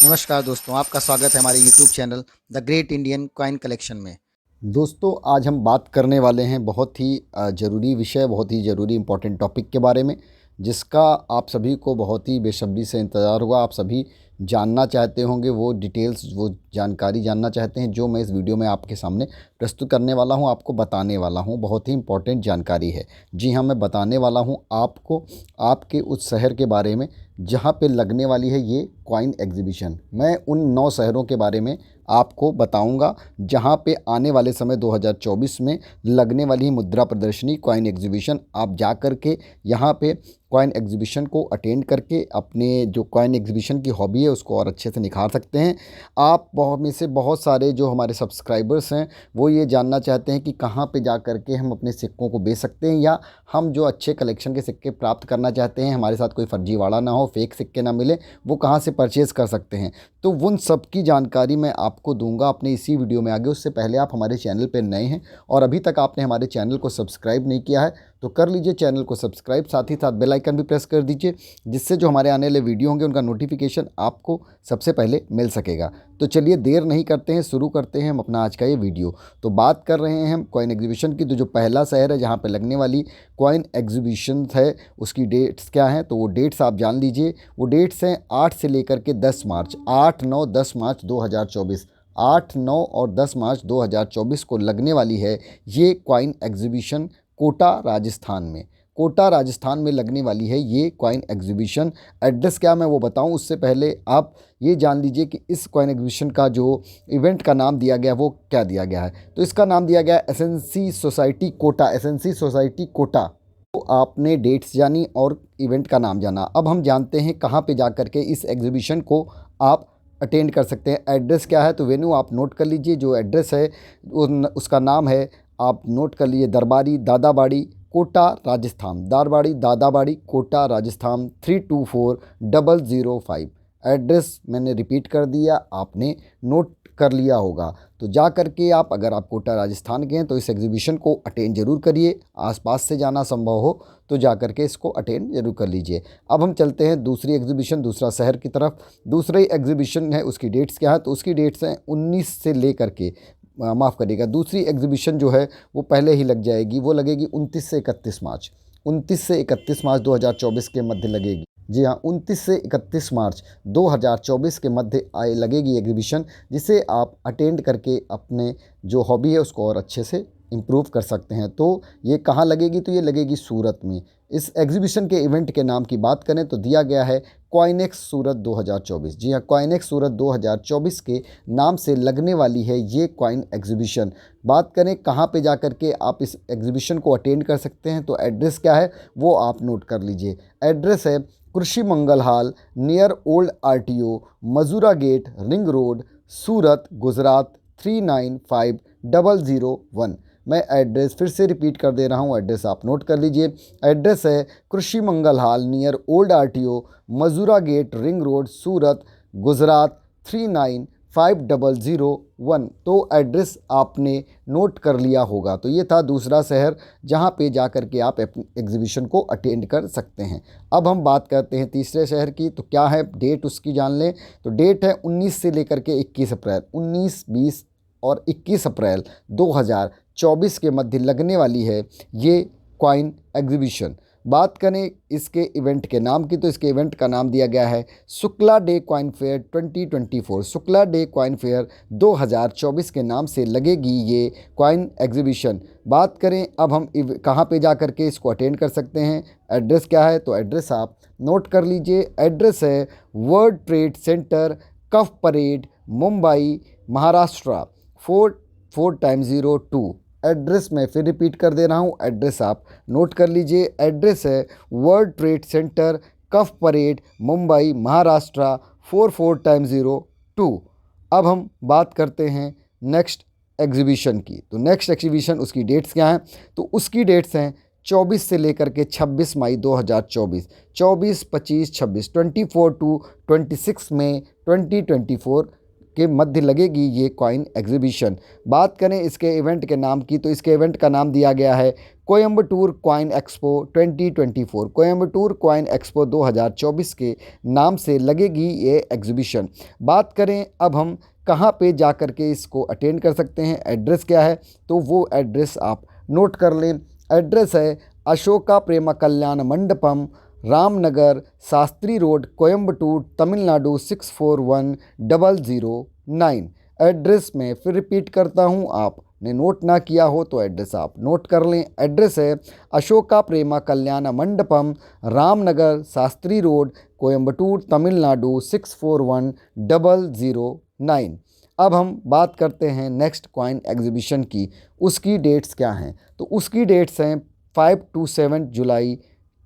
नमस्कार दोस्तों, आपका स्वागत है हमारे YouTube channel the great Indian coin collection में। दोस्तों आज हम बात करने वाले हैं बहुत ही ज़रूरी विषय, बहुत ही ज़रूरी इम्पोर्टेंट टॉपिक के बारे में, जिसका आप सभी को बहुत ही बेसब्री से इंतज़ार होगा। आप सभी जानना चाहते होंगे, वो डिटेल्स, वो जानकारी जानना चाहते हैं जो मैं इस वीडियो में आपके सामने प्रस्तुत करने वाला हूं, आपको बताने वाला हूं। बहुत ही इम्पोर्टेंट जानकारी है। जी हाँ, मैं बताने वाला हूं आपको आपके उस शहर के बारे में जहां पे लगने वाली है ये कॉइन एग्जीबिशन। मैं उन 9 शहरों के बारे में आपको बताऊंगा जहां पे आने वाले समय 2024 में लगने वाली मुद्रा प्रदर्शनी कॉइन एग्जीबिशन। आप जा कर के यहाँ पे कॉइन एग्जीबिशन को अटेंड करके अपने जो कॉइन एग्जीबिशन की हॉबी है उसको और अच्छे से निखार सकते हैं। आप बहुत में से बहुत सारे जो हमारे सब्सक्राइबर्स हैं वो ये जानना चाहते हैं कि कहाँ पे जा कर के हम अपने सिक्कों को बेच सकते हैं, या हम जो अच्छे कलेक्शन के सिक्के प्राप्त करना चाहते हैं, हमारे साथ कोई फर्जीवाड़ा ना हो, फेक सिक्के ना मिले, वो कहाँ से परचेज़ कर सकते हैं। तो उन सब की जानकारी मैं आपको दूंगा अपने इसी वीडियो में आगे। उससे पहले आप हमारे चैनल पर नए हैं और अभी तक आपने हमारे चैनल को सब्सक्राइब नहीं किया है तो कर लीजिए चैनल को सब्सक्राइब, साथ ही साथ बेल आइकन भी प्रेस कर दीजिए, जिससे जो हमारे आने वाले वीडियो होंगे उनका नोटिफिकेशन आपको सबसे पहले मिल सकेगा। तो चलिए देर नहीं करते हैं, शुरू करते हैं हम अपना आज का ये वीडियो। तो बात कर रहे हैं हम कॉइन एग्जीबिशन की। तो जो पहला शहर है जहाँ पे लगने वाली कॉइन एग्जीबिशन है उसकी डेट्स क्या हैं, तो वो डेट्स आप जान लीजिए। वो डेट्स हैं 8 से लेकर के 10 मार्च, 8, 9, 10 मार्च 2024। 8, 9 और 10 मार्च 2024 को लगने वाली है ये कॉइन एग्जीबिशन कोटा राजस्थान में। कोटा राजस्थान में लगने वाली है ये कॉइन एग्जीबिशन। एड्रेस क्या मैं वो बताऊं उससे पहले आप ये जान लीजिए कि इस कॉइन एग्जीबिशन का जो इवेंट का नाम दिया गया वो क्या दिया गया है। तो इसका नाम दिया गया है SNC society Kota. SNC society Kota. तो आपने डेट्स जानी और इवेंट का नाम जाना। अब हम जानते हैं कहाँ पे जा कर के इस एग्जीबिशन को आप अटेंड कर सकते हैं। एड्रेस क्या है, तो वेन्यू आप नोट कर लीजिए। जो एड्रेस है उसका नाम है, आप नोट कर लीजिए, दरबारी दादाबाड़ी कोटा राजस्थान। दारबाड़ी दादाबाड़ी कोटा राजस्थान 324005। एड्रेस मैंने रिपीट कर दिया, आपने नोट कर लिया होगा। तो जा कर के आप, अगर आप कोटा राजस्थान के हैं तो इस एग्जीबिशन को अटेंड जरूर करिए। आसपास से जाना संभव हो तो जा कर के इसको अटेंड जरूर कर लीजिए। अब हम चलते हैं दूसरी एग्जीबिशन, दूसरा शहर की तरफ। दूसरी एग्जीबिशन है, उसकी डेट्स क्या है, तो उसकी डेट्स हैं 19 से लेकर के, माफ़ करिएगा, दूसरी एग्जीबिशन जो है वो पहले ही लग जाएगी। वो लगेगी 29 से 31 मार्च। 29 से 31 मार्च 2024 के मध्य लगेगी। जी हाँ, 29 से 31 मार्च 2024 के मध्य आए लगेगी एग्जीबिशन, जिसे आप अटेंड करके अपने जो हॉबी है उसको और अच्छे से इम्प्रूव कर सकते हैं। तो ये कहाँ लगेगी, तो ये लगेगी सूरत में। इस एग्जीबिशन के इवेंट के नाम की बात करें तो दिया गया है कॉइनेक्स सूरत 2024। जी हाँ, कॉइनेक्स सूरत 2024 के नाम से लगने वाली है ये कॉइन एग्जीबिशन। बात करें कहाँ पे जा कर के आप इस एग्जीबिशन को अटेंड कर सकते हैं, तो एड्रेस क्या है वो आप नोट कर लीजिए। एड्रेस है कृषि मंगल हाल, नियर ओल्ड आरटीओ, मजूरा गेट, रिंग रोड, सूरत, गुजरात 395001। मैं एड्रेस फिर से रिपीट कर दे रहा हूँ, एड्रेस आप नोट कर लीजिए। एड्रेस है कृषि मंगल हाल, नियर ओल्ड आरटीओ, मजूरा गेट, रिंग रोड, सूरत, गुजरात 395001। तो एड्रेस आपने नोट कर लिया होगा। तो ये था दूसरा शहर जहाँ पे जा कर के आप एग्जीबिशन को अटेंड कर सकते हैं। अब हम बात करते हैं तीसरे शहर की। तो क्या है डेट उसकी जान लें। तो डेट है 19 से लेकर के 21 अप्रैल, 19, 20 और 21 अप्रैल 2024 के मध्य लगने वाली है ये कॉइन एग्जीबिशन। बात करें इसके इवेंट के नाम की, तो इसके इवेंट का नाम दिया गया है Shukla day coin fair 2024। Shukla day coin fair 2024 के नाम से लगेगी ये कॉइन एग्जीबिशन। बात करें अब हम कहाँ पे जा कर के इसको अटेंड कर सकते हैं, एड्रेस क्या है, तो एड्रेस आप नोट कर लीजिए। एड्रेस है वर्ल्ड ट्रेड सेंटर, कफ परेड, मुंबई, महाराष्ट्र 4402। एड्रेस मैं फिर रिपीट कर दे रहा हूँ, एड्रेस आप नोट कर लीजिए। एड्रेस है वर्ल्ड ट्रेड सेंटर, कफ परेड, मुंबई, महाराष्ट्र 4402। अब हम बात करते हैं नेक्स्ट एग्जीबिशन की। तो नेक्स्ट एग्जीबिशन, उसकी डेट्स क्या हैं, तो उसकी डेट्स हैं 24 से लेकर के 26 मई 2024। 24, 25, 26, 24 to 26 मई 2024 के मध्य लगेगी ये कॉइन एग्जीबिशन। बात करें इसके इवेंट के नाम की, तो इसके इवेंट का नाम दिया गया है Coimbatore coin expo 2024। Coimbatore coin expo 2024 के नाम से लगेगी ये एग्जीबिशन। बात करें अब हम कहाँ पे जा कर के इसको अटेंड कर सकते हैं, एड्रेस क्या है, तो वो एड्रेस आप नोट कर लें। एड्रेस है अशोका प्रेमा कल्याण मंडपम, रामनगर, शास्त्री रोड, कोयम्बटूर, तमिलनाडु 641009। एड्रेस मैं फिर रिपीट करता हूँ, आपने नोट ना किया हो तो एड्रेस आप नोट कर लें। एड्रेस है अशोका प्रेमा कल्याण मंडपम, रामनगर, शास्त्री रोड, कोयम्बटूर, तमिलनाडु 641009। अब हम बात करते हैं नेक्स्ट कॉइन एग्जीबिशन की। उसकी डेट्स क्या हैं, तो उसकी डेट्स हैं 5 to 7 जुलाई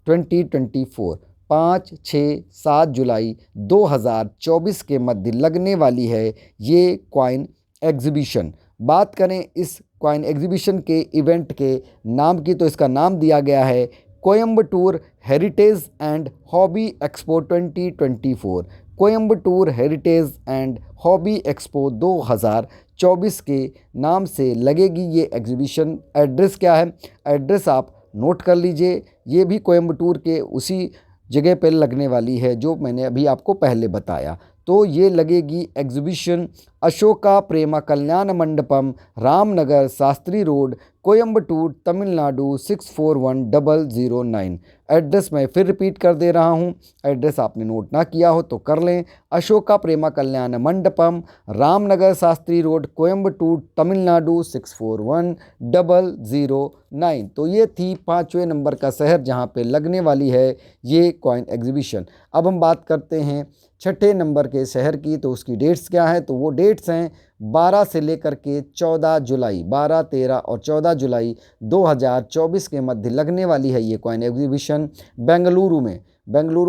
2024, 5, 6, 7 जुलाई 2024 के मध्य लगने वाली है ये कॉइन एग्जीबिशन। बात करें इस कॉइन एग्जीबिशन के इवेंट के नाम की, तो इसका नाम दिया गया है Coimbatore heritage and hobby expo 2024। Coimbatore heritage and hobby expo 2024 के नाम से लगेगी ये एग्जीबिशन। एड्रेस क्या है, एड्रेस आप नोट कर लीजिए। ये भी कोयम्बटूर के उसी जगह पर लगने वाली है जो मैंने अभी आपको पहले बताया। तो ये लगेगी एग्जीबिशन अशोका प्रेमा कल्याण मंडपम, रामनगर, शास्त्री रोड, कोयम्बटूर, तमिलनाडु 641009। एड्रेस मैं फिर रिपीट कर दे रहा हूँ, एड्रेस आपने नोट ना किया हो तो कर लें। अशोका प्रेमा कल्याण मंडपम, रामनगर, शास्त्री रोड, कोयम्बटूर, तमिलनाडु 641009। तो ये थी 5वें नंबर का शहर जहाँ पे लगने वाली है ये कॉइन एग्जीबिशन। अब हम बात करते हैं 6ठे नंबर के शहर की, तो उसकी डेट्स क्या है, तो वो डेट्स हैं 12 से लेकर के 14 जुलाई, 12, 13 और 14 जुलाई 2024 के मध्य लगने वाली है ये कॉइन एग्जीबिशन बेंगलुरु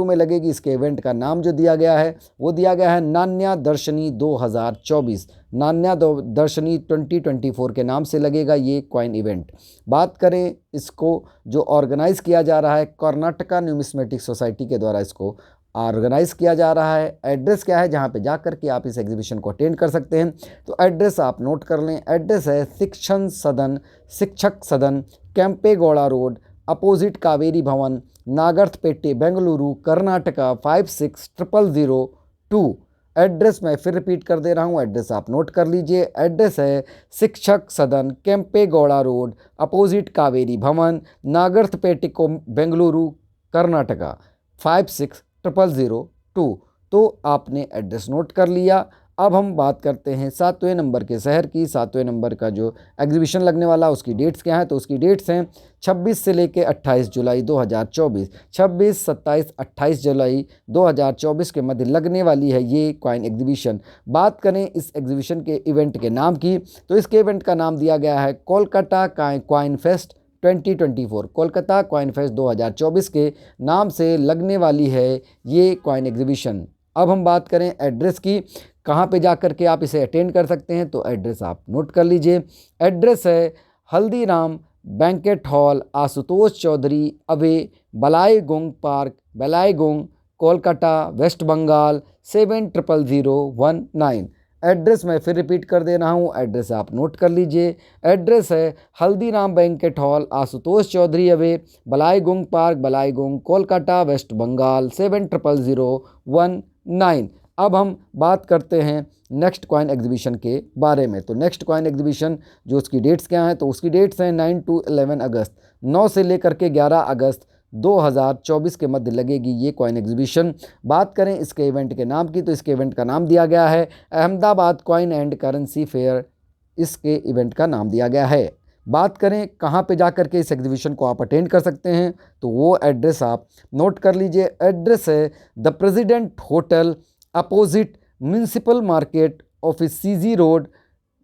में लगेगी। इसके इवेंट का नाम जो दिया गया है वो दिया गया है नान्या दर्शनी 2024। नान्या दर्शनी 2024 के नाम से लगेगा ये कॉइन इवेंट। बात करें इसको जो ऑर्गेनाइज़ किया जा रहा है, कर्नाटका न्यूमिस्मेटिक सोसाइटी के द्वारा इसको ऑर्गेनाइज़ किया जा रहा है। एड्रेस क्या है जहाँ पे जा कर के आप इस एग्जीबिशन को अटेंड कर सकते हैं, तो एड्रेस आप नोट कर लें। एड्रेस है शिक्षक सदन, कैंपेगौड़ा रोड, अपोजिट कावेरी भवन, नागर्थपेटे, बेंगलुरु, कर्नाटका 560002। एड्रेस मैं फिर रिपीट कर दे रहा हूँ, एड्रेस आप नोट कर लीजिए। एड्रेस है शिक्षक सदन, कैंपेगौड़ा रोड, अपोजिट कावेरी भवन, नागर्थपेटे को, बेंगलुरु, कर्नाटका 560002। तो आपने एड्रेस नोट कर लिया। अब हम बात करते हैं 7वें नंबर के शहर की। 7वें नंबर का जो एग्जीबिशन लगने वाला उसकी डेट्स क्या हैं, तो उसकी डेट्स हैं 26 से लेके 28 जुलाई 2024। 26, 27, 28 जुलाई 2024 के मध्य लगने वाली है ये कॉइन एग्जीबिशन। बात करें इस एग्जीबिशन के इवेंट के नाम की, तो इसके इवेंट का नाम दिया गया है Kolkata coin fest 2024। Kolkata coin fest 2024 के नाम से लगने वाली है ये कॉइन एग्जीबिशन। अब हम बात करें एड्रेस की, कहाँ पे जा कर के आप इसे अटेंड कर सकते हैं, तो एड्रेस आप नोट कर लीजिए। एड्रेस है Haldiram banquet hall, Ashutosh Chaudhary avenue, Ballygunge park, Ballygunge, Kolkata, West Bengal 700019। Address मैं फिर रिपीट कर दे रहा हूँ, एड्रेस आप नोट कर लीजिए। एड्रेस है Haldiram banquet hall, Ashutosh Chaudhary avenue, Ballygunge park, Ballygunge, Kolkata, West Bengal 700019। अब हम बात करते हैं नेक्स्ट कॉइन एग्जीबिशन के बारे में। तो नेक्स्ट कॉइन एग्जीबिशन जो उसकी डेट्स क्या हैं, तो उसकी डेट्स हैं 9 to 11 अगस्त, 9 से लेकर के 11 अगस्त 2024 के मध्य लगेगी ये कॉइन एग्जीबिशन। बात करें इसके इवेंट के नाम की, तो इसके इवेंट का नाम दिया गया है Ahmedabad coin and currency fair, इसके इवेंट का नाम दिया गया है। बात करें कहाँ पे जा कर के इस एग्जीबिशन को आप अटेंड कर सकते हैं, तो वो एड्रेस आप नोट कर लीजिए। एड्रेस है the President hotel, opposite municipal market, office CG road,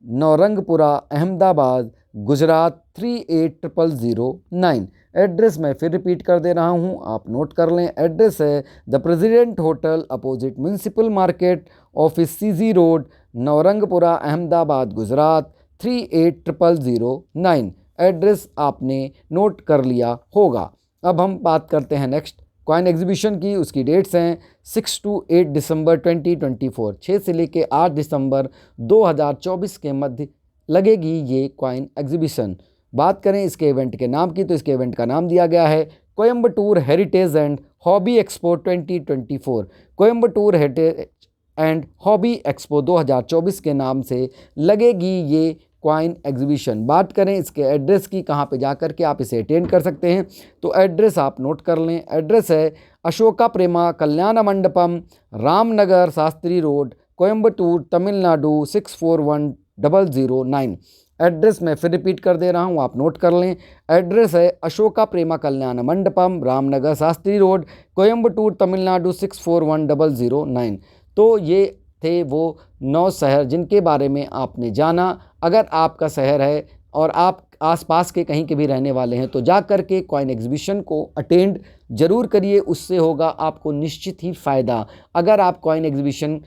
Navrangpura, Ahmedabad, Gujarat 380009। Address मैं फिर रिपीट कर दे रहा हूँ, आप नोट कर लें। एड्रेस है the President hotel, opposite municipal market, office CG road, Navrangpura, Ahmedabad, Gujarat 380009। Address आपने नोट कर लिया होगा। अब हम बात करते हैं नेक्स्ट कॉइन एग्जीबिशन की उसकी डेट्स हैं 6 to 8 दिसंबर 2024, 6 से लेके 8 दिसंबर 2024 के मध्य लगेगी ये कॉइन एग्जीबिशन। बात करें इसके इवेंट के नाम की तो इसके इवेंट का नाम दिया गया है Coimbatore heritage and hobby expo 2024। Coimbatore heritage and hobby expo 2024 के नाम से लगेगी ये कॉइन एग्जीबिशन। बात करें इसके एड्रेस की, कहाँ पे जाकर के आप इसे अटेंड कर सकते हैं, तो एड्रेस आप नोट कर लें। एड्रेस है अशोका प्रेमा कल्याण मंडपम, रामनगर शास्त्री रोड, कोयम्बटूर, तमिलनाडु 641009। एड्रेस मैं फिर रिपीट कर दे रहा हूँ, आप नोट कर लें। एड्रेस है अशोका प्रेमा कल्याण मंडपम, रामनगर शास्त्री रोड, कोयम्बटूर, तमिलनाडु 641009। तो ये थे वो 9 शहर जिनके बारे में आपने जाना। अगर आपका शहर है और आप आसपास के कहीं के भी रहने वाले हैं तो जा कर के कॉइन एग्जीबिशन को अटेंड ज़रूर करिए, उससे होगा आपको निश्चित ही फ़ायदा। अगर आप कॉइन एग्जीबिशन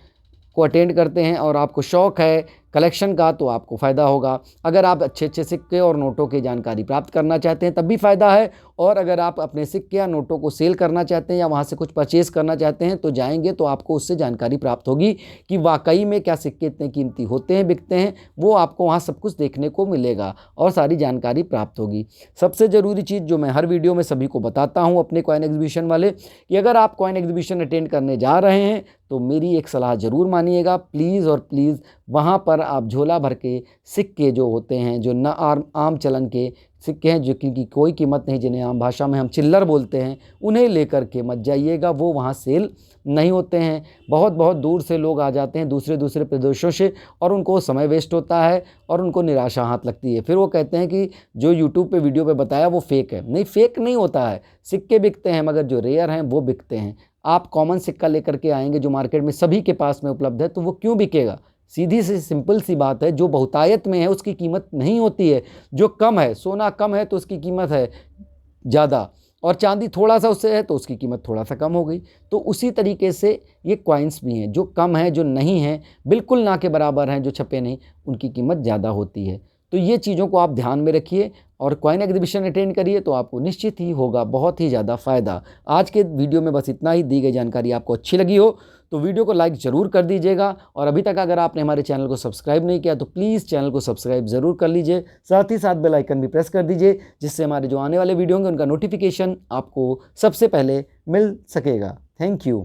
को अटेंड करते हैं और आपको शौक़ है कलेक्शन का तो आपको फ़ायदा होगा। अगर आप अच्छे अच्छे सिक्के और नोटों की जानकारी प्राप्त करना चाहते हैं तब भी फ़ायदा है, और अगर आप अपने सिक्के या नोटों को सेल करना चाहते हैं या वहाँ से कुछ परचेज़ करना चाहते हैं तो जाएंगे तो आपको उससे जानकारी प्राप्त होगी कि वाकई में क्या सिक्के इतने कीमती होते हैं, बिकते हैं, वो आपको वहाँ सब कुछ देखने को मिलेगा और सारी जानकारी प्राप्त होगी। सबसे ज़रूरी चीज़ जो मैं हर वीडियो में सभी को बताता हूँ अपने कॉइन एग्जीबिशन वाले, कि अगर आप कॉइन एग्जीबिशन अटेंड करने जा रहे हैं तो मेरी एक सलाह ज़रूर मानिएगा, प्लीज़ और प्लीज़। वहाँ पर आप झोला भर के सिक्के जो होते हैं, जो न आम चलन के सिक्के हैं, जो की कोई कीमत नहीं, जिन्हें आम भाषा में हम चिल्लर बोलते हैं, उन्हें लेकर के मत जाइएगा। वो वहाँ सेल नहीं होते हैं। बहुत बहुत दूर से लोग आ जाते हैं दूसरे दूसरे प्रदेशों से, और उनको समय वेस्ट होता है और उनको निराशा हाथ लगती है। फिर वो कहते हैं कि जो यूट्यूब पे वीडियो पे बताया वो फेक है। नहीं, फेक नहीं होता है, सिक्के बिकते हैं, मगर जो रेयर हैं वो बिकते हैं। आप कॉमन सिक्का लेकर के आएंगे जो मार्केट में सभी के पास में उपलब्ध है, तो वो क्यों बिकेगा? सीधी सी सिंपल सी बात है, जो बहुतायत में है उसकी कीमत नहीं होती है। जो कम है, सोना कम है तो उसकी कीमत है ज़्यादा, और चांदी थोड़ा सा उससे है तो उसकी कीमत थोड़ा सा कम हो गई। तो उसी तरीके से ये कॉइन्स भी हैं, जो कम है, जो नहीं है, बिल्कुल ना के बराबर हैं, जो छपे नहीं, उनकी कीमत ज़्यादा होती है। तो ये चीज़ों को आप ध्यान में रखिए और कॉइन एग्जीबिशन अटेंड करिए तो आपको निश्चित ही होगा बहुत ही ज़्यादा फ़ायदा। आज के वीडियो में बस इतना ही। दी गई जानकारी आपको अच्छी लगी हो तो वीडियो को लाइक ज़रूर कर दीजिएगा, और अभी तक अगर आपने हमारे चैनल को सब्सक्राइब नहीं किया तो प्लीज़ चैनल को सब्सक्राइब ज़रूर कर लीजिए। साथ ही साथ बेल आइकन भी प्रेस कर दीजिए, जिससे हमारे जो आने वाले वीडियो होंगे उनका नोटिफिकेशन आपको सबसे पहले मिल सकेगा। Thank you.